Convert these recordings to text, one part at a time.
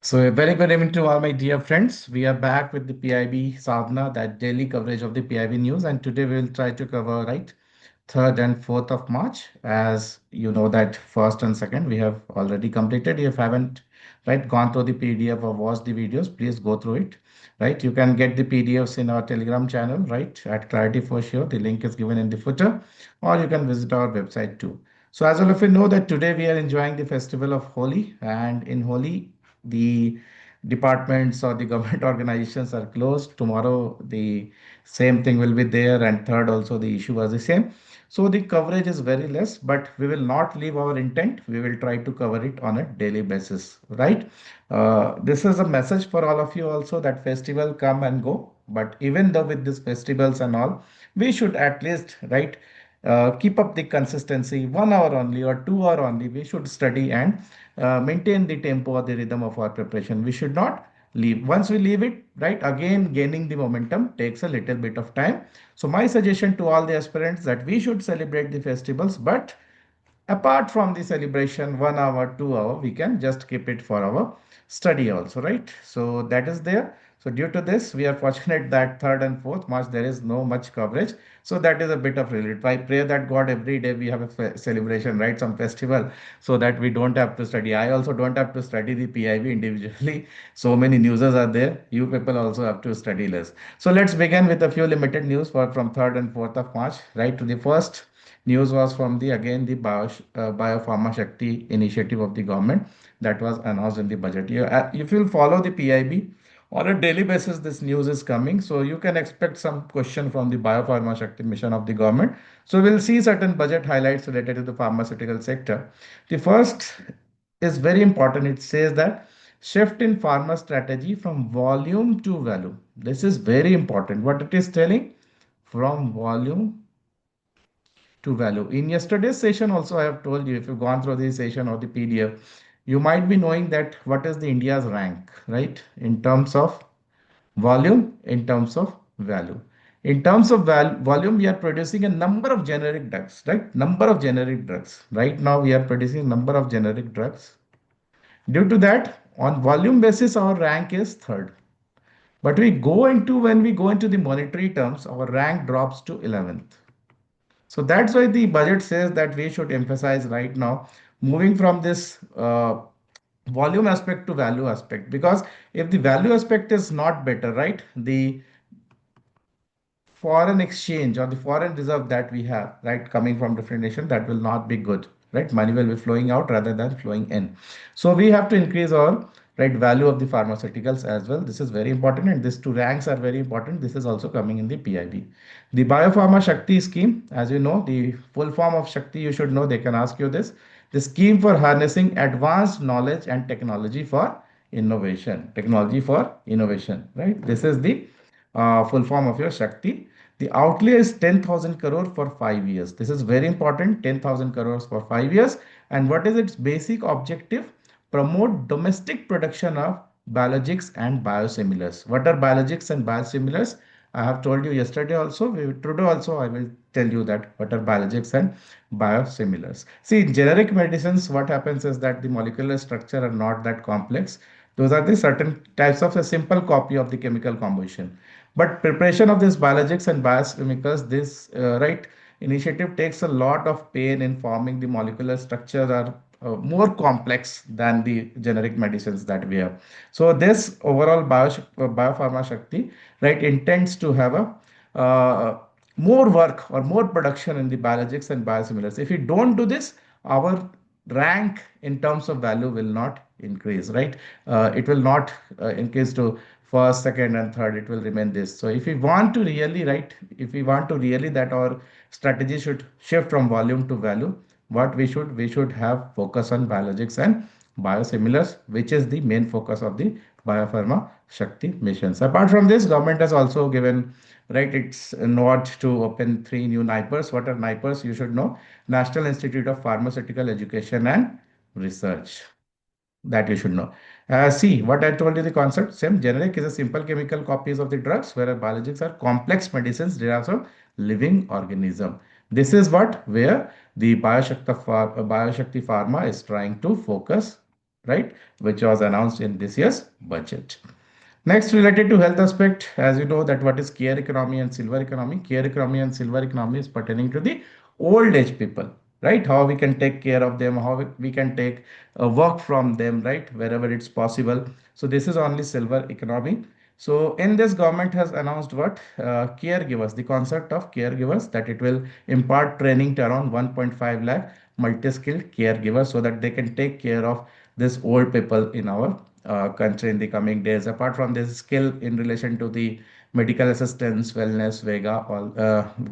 So a very good evening to all my dear friends. We are back with the PIB Sadhna, that daily coverage of the PIB news, and today we will try to cover 3rd and 4th of March. As you know that first and second we have already completed. If you haven't gone through the PDF or watched the videos, please go through it. You can get the PDFs in our Telegram channel at Clarity for Sure. The link is given in the footer, or you can visit our website too. So as all of you know that today we are enjoying the festival of Holi, and in Holi the departments or the government organizations are closed. Tomorrow the same thing will be there, and third also the issue was the same. So the coverage is very less, but we will not leave our intent. We will try to cover it on a daily basis, right? This is a message for all of you also, that festival come and go, but even though with these festivals and all, we should at least keep up the consistency. 1 hour only or 2 hour only we should study, and maintain the tempo or the rhythm of our preparation. We should not leave. Once we leave it, again gaining the momentum takes a little bit of time. So my suggestion to all the aspirants, that we should celebrate the festivals, but apart from the celebration, 1 hour 2 hour we can just keep it for our study also, right? So that is there. So due to this, we are fortunate that 3rd and 4th March there is no much coverage. So that is a bit of relief. I pray that God every day we have a celebration, right? Some festival, so that we don't have to study. I also don't have to study the PIB individually. So many newses are there. You people also have to study less. So let's begin with a few limited news for from 3rd and 4th of March. Right to the first news was from the again the Biopharma Shakti initiative of the government that was announced in the budget. If you follow the PIB on a daily basis, this news is coming. So you can expect some question from the Biopharma Shakti mission of the government. So we'll see certain budget highlights related to the pharmaceutical sector. The first is very important. It says that shift in pharma strategy from volume to value. This is very important. What it is telling, from volume to value. In yesterday's session also, I have told you, if you've gone through the session or the PDF, you might be knowing that what is the India's rank, right? In terms of volume, in terms of value. In terms of volume, we are producing a number of generic drugs, right? Number of generic drugs. Right now, we are producing number of generic drugs. Due to that, on volume basis, our rank is third. But when we go into the monetary terms, our rank drops to 11th. So that's why the budget says that we should emphasize right now moving from this volume aspect to value aspect. Because if the value aspect is not better, right, the foreign exchange or the foreign reserve that we have, right, coming from different nations, that will not be good, right? Money will be flowing out rather than flowing in. So we have to increase our value of the pharmaceuticals as well. This is very important, and these two ranks are very important. This is also coming in the PIB. The Biopharma Shakti scheme, as you know, the full form of Shakti, you should know. They can ask you this. The scheme for harnessing advanced knowledge and technology for innovation. Technology for innovation, right? This is the full form of your Shakti. The outlay is 10,000 crore for 5 years. This is very important. 10,000 crores for 5 years. And what is its basic objective? Promote domestic production of biologics and biosimilars. What are biologics and biosimilars? I have told you yesterday also. Today also I will tell you that what are biologics and biosimilars. See, in generic medicines, what happens is that the molecular structure are not that complex. Those are the certain types of a simple copy of the chemical composition. But preparation of these biologics and biochemicals, this initiative takes a lot of pain in forming the molecular structures are more complex than the generic medicines that we have. So this overall biopharma Shakti, right, intends to have a more work or more production in the biologics and biosimilars. If we don't do this, our rank in terms of value will not increase, right? It will not increase to first, second, and third. It will remain this. So if we want to really, if we want to really that our strategy should shift from volume to value, what we should have focus on biologics and biosimilars, which is the main focus of the biopharma Shakti missions. Apart from this, government has also given its nod to open 3 new NIPERs. What are NIPERs? You should know. National Institute of Pharmaceutical Education and Research, that you should know. See, what I told you, the concept, same. Generic is a simple chemical copies of the drugs, whereas biologics are complex medicines derived from living organism. This is where the Bioshakti Pharma is trying to focus. right? Which was announced in this year's budget. Next, related to health aspect, as you know that what is care economy and silver economy. Care economy and silver economy is pertaining to the old age people, right? How we can take care of them, how we can take work from them, right? Wherever it's possible. So this is only silver economy. So in this, government has announced what caregivers, the concept of caregivers, that it will impart training to around 1.5 lakh multi-skilled caregivers so that they can take care of this old people in our country in the coming days. Apart from this, skill in relation to the medical assistance, wellness, vega, all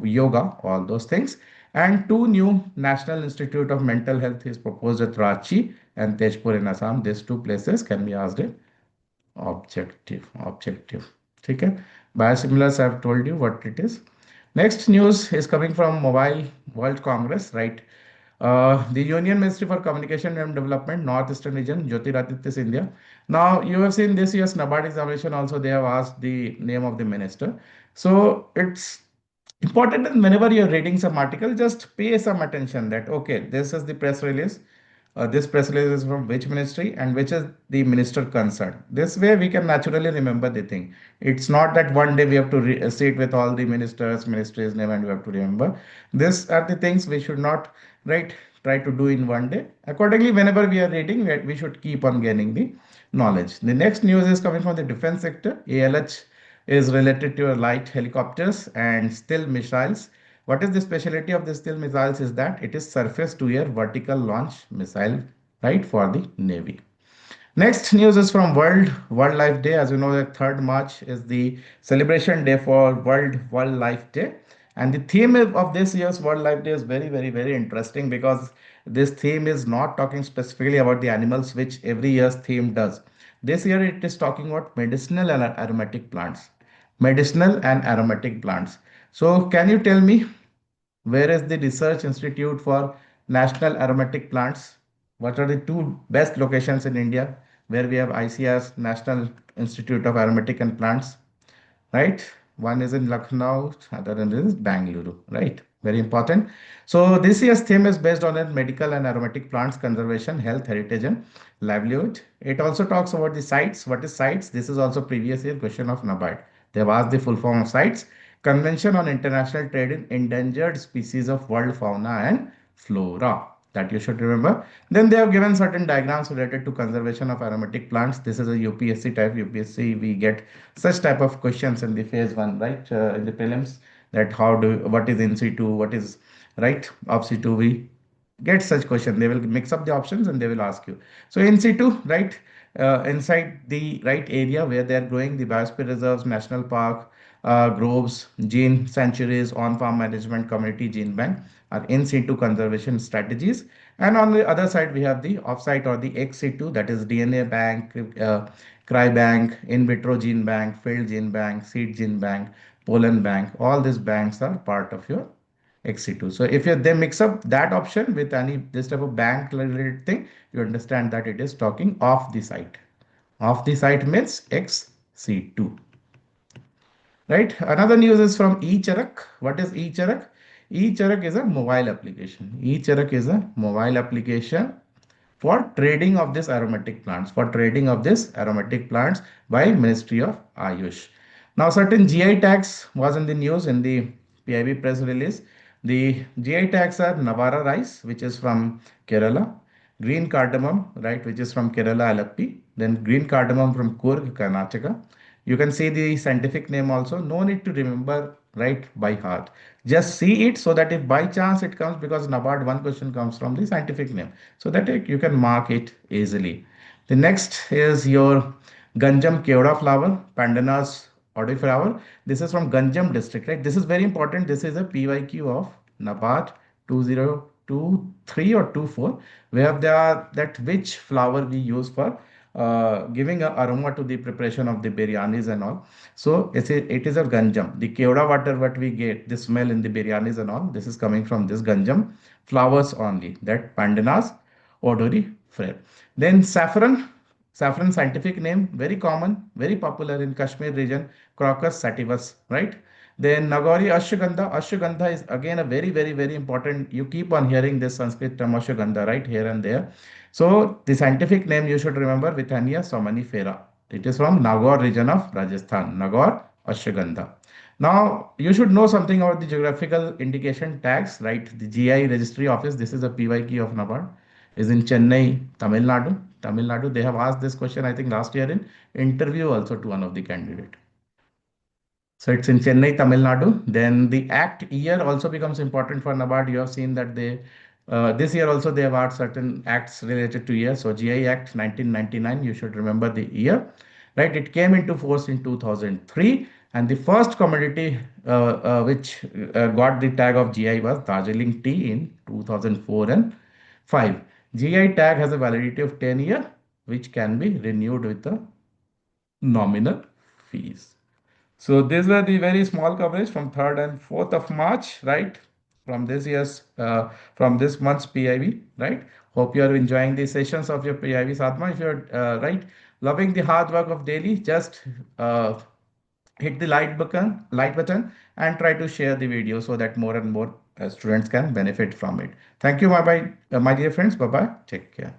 yoga, all those things. And two new National Institute of Mental Health is proposed at Ranchi and Tezpur in Assam. These two places can be asked in objective. ठीक है? Biosimilars, I have told you what it is. Next news is coming from Mobile World Congress, right? The Union Ministry for Communication and Development, Northeastern Region, Jyotiraditya Scindia. Now, you have seen this year's NABARD examination also, they have asked the name of the minister. So, it's important that whenever you're reading some article, just pay some attention that, okay, this is the press release. This press release is from which ministry and which is the minister concerned. This way we can naturally remember the thing. It's not that one day we have to sit with all the ministry's name and we have to remember. These are the things we should not, right, try to do in one day. Accordingly, whenever we are reading, we should keep on gaining the knowledge. The next news is coming from the defense sector. ALH is related to light helicopters and still missiles. What is the specialty of the steel missiles is that it is surface to air vertical launch missile, right, for the Navy. Next news is from World Wildlife Day. As you know, the 3rd March is the celebration day for World Wildlife Day. And the theme of this year's World Life Day is very, very, very interesting because this theme is not talking specifically about the animals, which every year's theme does. This year it is talking about medicinal and aromatic plants. Medicinal and aromatic plants. So, can you tell me where is the Research Institute for National Aromatic Plants? What are the two best locations in India where we have ICR's National Institute of Aromatic and Plants? Right? One is in Lucknow, other one is Bangalore, right? Very important. So this year's theme is based on it, medical and aromatic plants conservation, health, heritage, and livelihood. It also talks about the sites. What is sites? This is also previous year question of NABARD. They have asked the full form of sites. Convention on International Trade in Endangered Species of World Fauna and Flora. That you should remember. Then they have given certain diagrams related to conservation of aromatic plants. This is a UPSC type. UPSC, we get such type of questions in the phase one, right? In the prelims, that what is in situ, what is right off situ. We get such question. They will mix up the options and they will ask you. So in situ, right, inside the right area where they are growing, the biosphere reserves, national park, groves, gene sanctuaries, on-farm management, community gene bank are in situ conservation strategies. And on the other side, we have the off-site or the ex situ, that is DNA bank, cry bank, in vitro gene bank, field gene bank, seed gene bank, pollen bank. All these banks are part of your ex situ. So if they mix up that option with any this type of bank related thing, you understand that it is talking off the site. Off the site means ex situ. Right. Another news is from E-CHARAK. What is E-CHARAK? E-CHARAK is a mobile application. E-CHARAK is a mobile application for trading of this aromatic plants, by Ministry of Ayush. Now, certain GI tags was in the news in the PIB press release. The GI tags are Navara rice, which is from Kerala, green cardamom, right, which is from Kerala, Alappi, then green cardamom from Coorg, Karnataka. You can see the scientific name also. No need to remember right by heart. Just see it so that if by chance it comes, because NABARD one question comes from the scientific name, so that you can mark it easily. The next is your Ganjam Kewda flower, Pandanas flower. This is from Ganjam district, right? This is very important. This is a PYQ of NABARD 2023 or 24. We have that which flower we use for giving a aroma to the preparation of the biryanis and all. So it is a Ganjam. The Kewda water what we get, the smell in the biryanis and all, this is coming from this Ganjam flowers only, that Pandanas odorifera. Then saffron. Saffron scientific name, very common, very popular in Kashmir region, Crocus sativus, right? Then Nagori Ashwagandha. Ashwagandha is again a very, very, very important. You keep on hearing this Sanskrit term Ashwagandha, right? Here and there. So the scientific name you should remember Withania somanifera. It is from Nagaur region of Rajasthan. Nagaur Ashwagandha. Now you should know something about the geographical indication tags, right? The GI registry office. This is a PY key of NABARD. Is in Chennai, Tamil Nadu. Tamil Nadu. They have asked this question, I think, last year in interview also to one of the candidate. So it's in Chennai, Tamil Nadu. Then the act year also becomes important for NABARD. You have seen that they this year also they have had certain acts related to year. So GI Act 1999, you should remember the year, right? It came into force in 2003, and the first commodity which got the tag of GI was Darjeeling tea in 2004 and 5. GI tag has a validity of 10 years, which can be renewed with a nominal fees. So these were the very small coverage from 3rd and 4th of March, right? From this year's, from this month's PIB, right? Hope you are enjoying the sessions of your PIB Sadhma. If you're, right, loving the hard work of daily, just hit the like button, and try to share the video so that more and more students can benefit from it. Thank you, my dear friends. Bye bye. Take care.